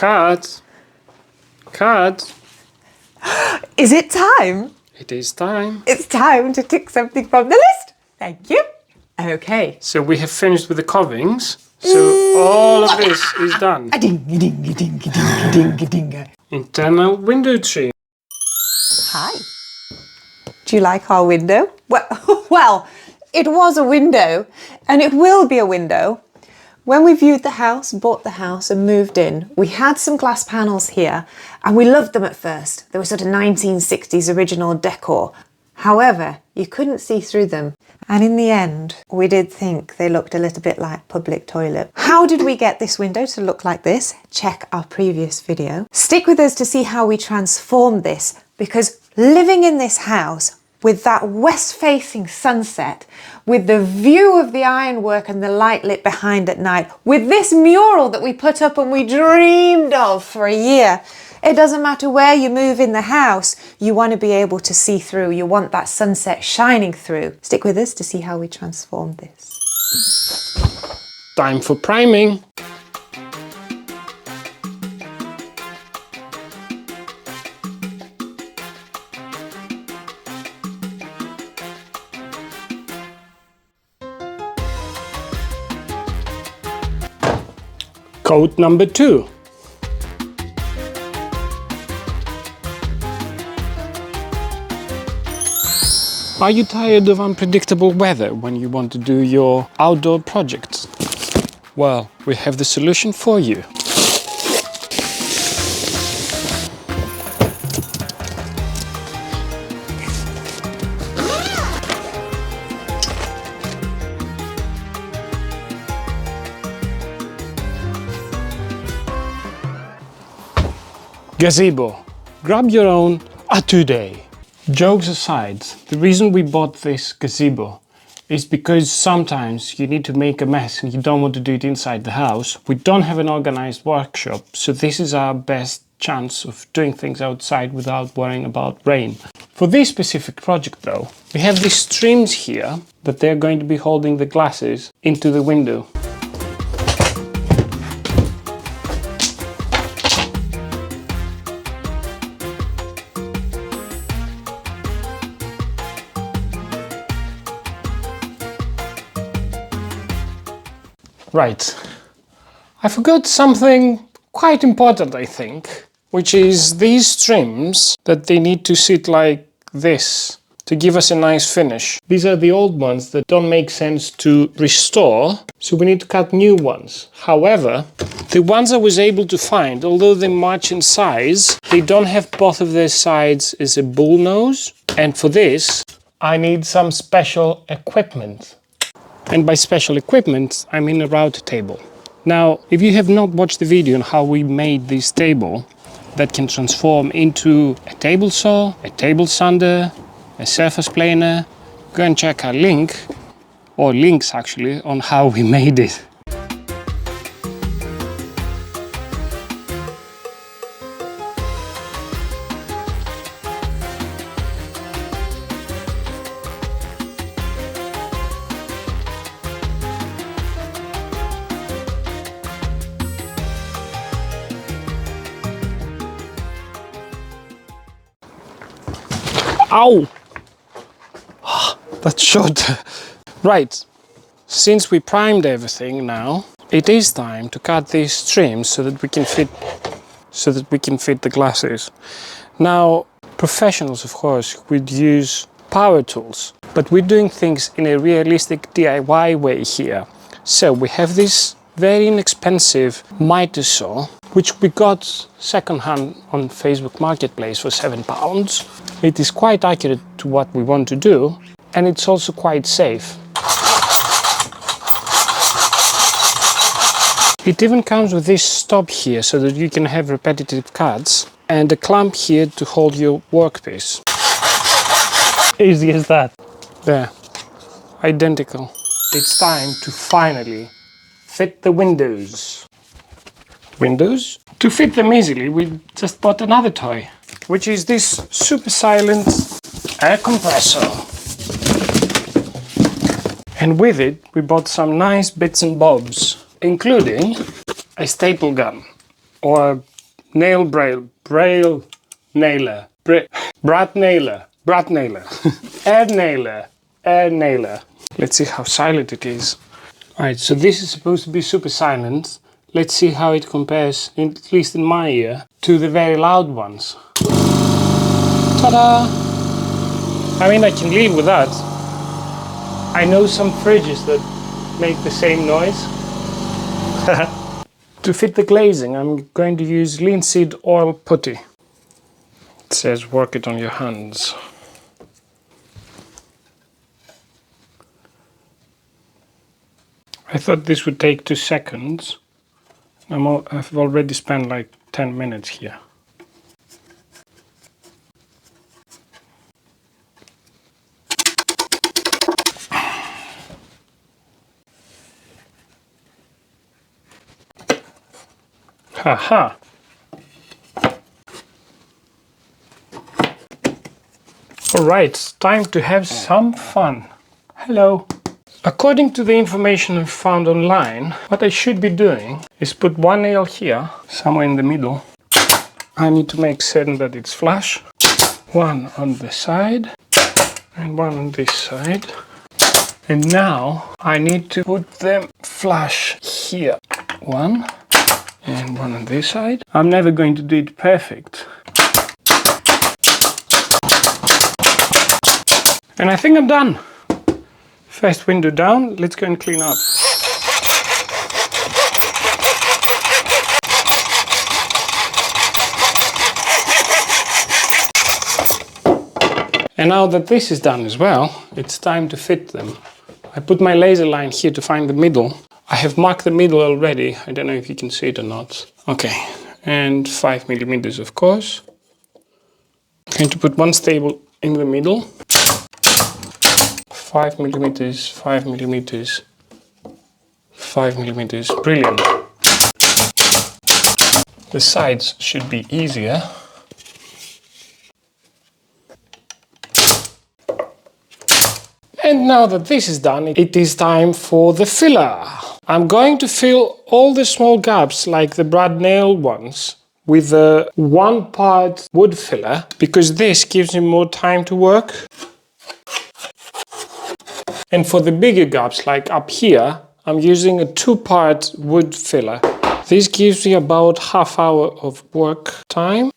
Cut! Cut! Is it time? It is time. It's time to tick something from the list. Thank you. Okay. So we have finished with the carvings. So all of this is done. Internal window trim. Hi. Do you like our window? Well, it was a window and it will be a window. When we viewed the house, bought the house and moved in, we had some glass panels here and we loved them at first. They were sort of 1960s original decor. However, you couldn't see through them. And in the end, we did think they looked a little bit like public toilet. How did we get this window to look like this? Check our previous video. Stick with us to see how we transformed this, because living in this house with that west-facing sunset, with the view of the ironwork and the light lit behind at night, with this mural that we put up and we dreamed of for a year, it doesn't matter where you move in the house, you want to be able to see through. You want that sunset shining through. Stick with us to see how we transform this. Time for priming. Coat number 2. Are you tired of unpredictable weather when you want to do your outdoor projects? Well, we have the solution for you. Gazebo. Grab your own today. Jokes aside, the reason we bought this gazebo is because sometimes you need to make a mess and you don't want to do it inside the house. We don't have an organized workshop, so this is our best chance of doing things outside without worrying about rain. For this specific project though, we have these streams here that they're going to be holding the glasses into the window. Right, I forgot something quite important, I think, which is these streams that they need to sit like this to give us a nice finish. These are the old ones that don't make sense to restore, so we need to cut new ones. However, the ones I was able to find, although they match in size, they don't have both of their sides as a bull nose, and for this I need some special equipment. And by special equipment, I mean a router table. Now, if you have not watched the video on how we made this table that can transform into a table saw, a table sander, a surface planer, go and check our link, or links actually, on how we made it. Ow! That's short. Right, since we primed everything now, it is time to cut these streams so that we can fit the glasses. Now, professionals, of course, would use power tools, but we're doing things in a realistic DIY way here. So we have this very inexpensive miter saw, which we got secondhand on Facebook Marketplace for £7. It is quite accurate to what we want to do, and it's also quite safe. It even comes with this stop here so that you can have repetitive cuts, and a clamp here to hold your workpiece. Easy as that. There. Identical. It's time to finally fit the windows. Windows? To fit them easily, we just bought another toy, which is this super silent air compressor. And with it, we bought some nice bits and bobs, including a staple gun, or braille nailer, brat nailer, air nailer. Let's see how silent it is. Alright, so this is supposed to be super silent. Let's see how it compares, at least in my ear, to the very loud ones. Ta-da! I mean, I can live with that. I know some fridges that make the same noise. To fit the glazing, I'm going to use linseed oil putty. It says work it on your hands. I thought this would take 2 seconds. I've already spent like 10 minutes here. Haha! Alright, time to have some fun. Hello! According to the information I found online, what I should be doing is put one nail here, somewhere in the middle. I need to make certain that it's flush. One on the side and one on this side. And now I need to put them flush here. One and one on this side. I'm never going to do it perfect. And I think I'm done. First window down, let's go and clean up. And now that this is done as well, it's time to fit them. I put my laser line here to find the middle. I have marked the middle already. I don't know if you can see it or not. Okay, and 5 millimeters, of course. I'm going to put one staple in the middle. 5 millimeters, 5 millimeters, 5 millimeters. Brilliant. The sides should be easier. And now that this is done, it is time for the filler. I'm going to fill all the small gaps, like the brad nail ones, with a 1-part wood filler, because this gives me more time to work. And for the bigger gaps, like up here, I'm using a 2-part wood filler. This gives me about ½ hour of work time.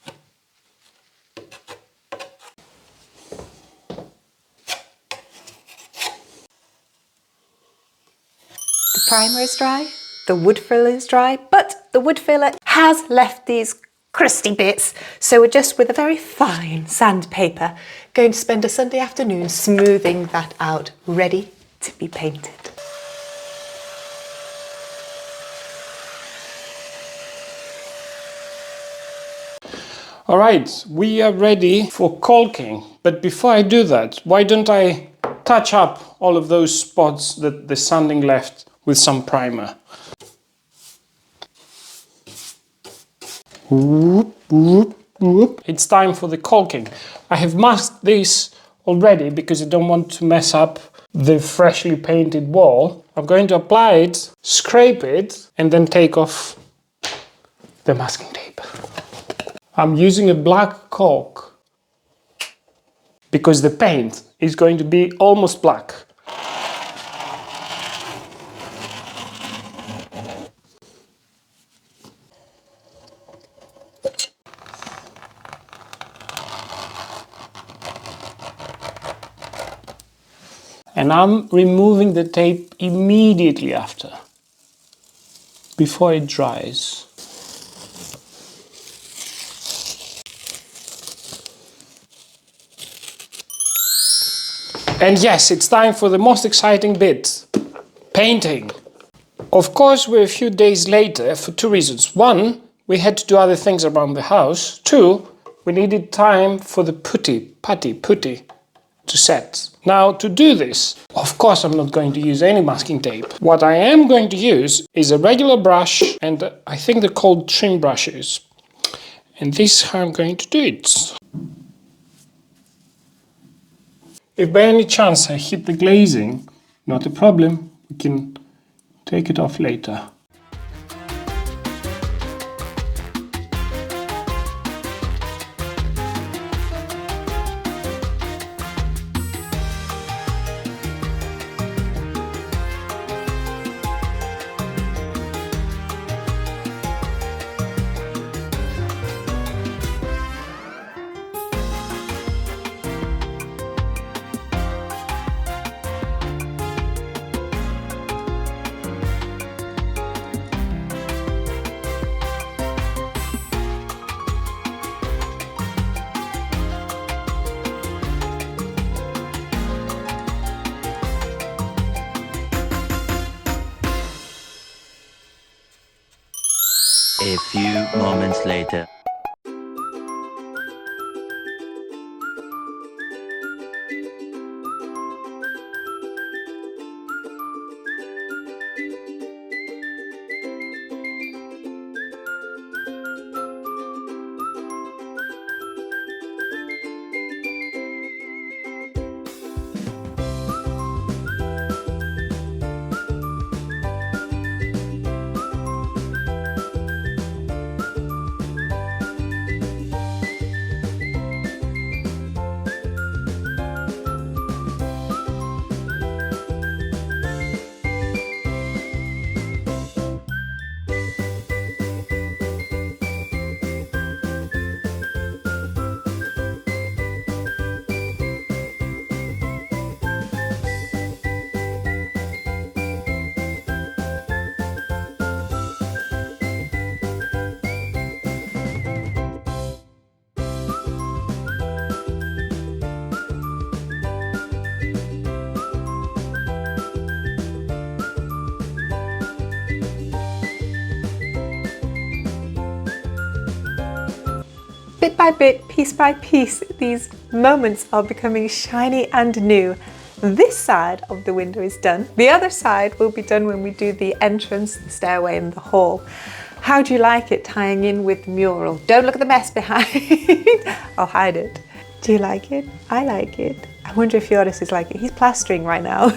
The primer is dry, the wood filler is dry, but the wood filler has left these crusty bits. So we're just with a very fine sandpaper going to spend a Sunday afternoon smoothing that out, ready to be painted. All right, we are ready for caulking. But before I do that, why don't I touch up all of those spots that the sanding left with some primer. Whoop, whoop, whoop. It's time for the caulking. I have masked this already because I don't want to mess up the freshly painted wall. I'm going to apply it, scrape it, and then take off the masking tape. I'm using a black caulk because the paint is going to be almost black. And I'm removing the tape immediately after, before it dries. And yes, it's time for the most exciting bit, painting. Of course, we're a few days later for two reasons. One, we had to do other things around the house. Two, we needed time for the putty to set. Now, to do this, of course, I'm not going to use any masking tape. What I am going to use is a regular brush, and I think they're called trim brushes. And this is how I'm going to do it. If by any chance I hit the glazing, not a problem, we can take it off later. A few moments later. Bit by bit, piece by piece, these moments are becoming shiny and new. This side of the window is done. The other side will be done when we do the entrance, the stairway and the hall. How do you like it tying in with the mural? Don't look at the mess behind. I'll hide it. Do you like it? I like it. I wonder if Joris is like it. He's plastering right now.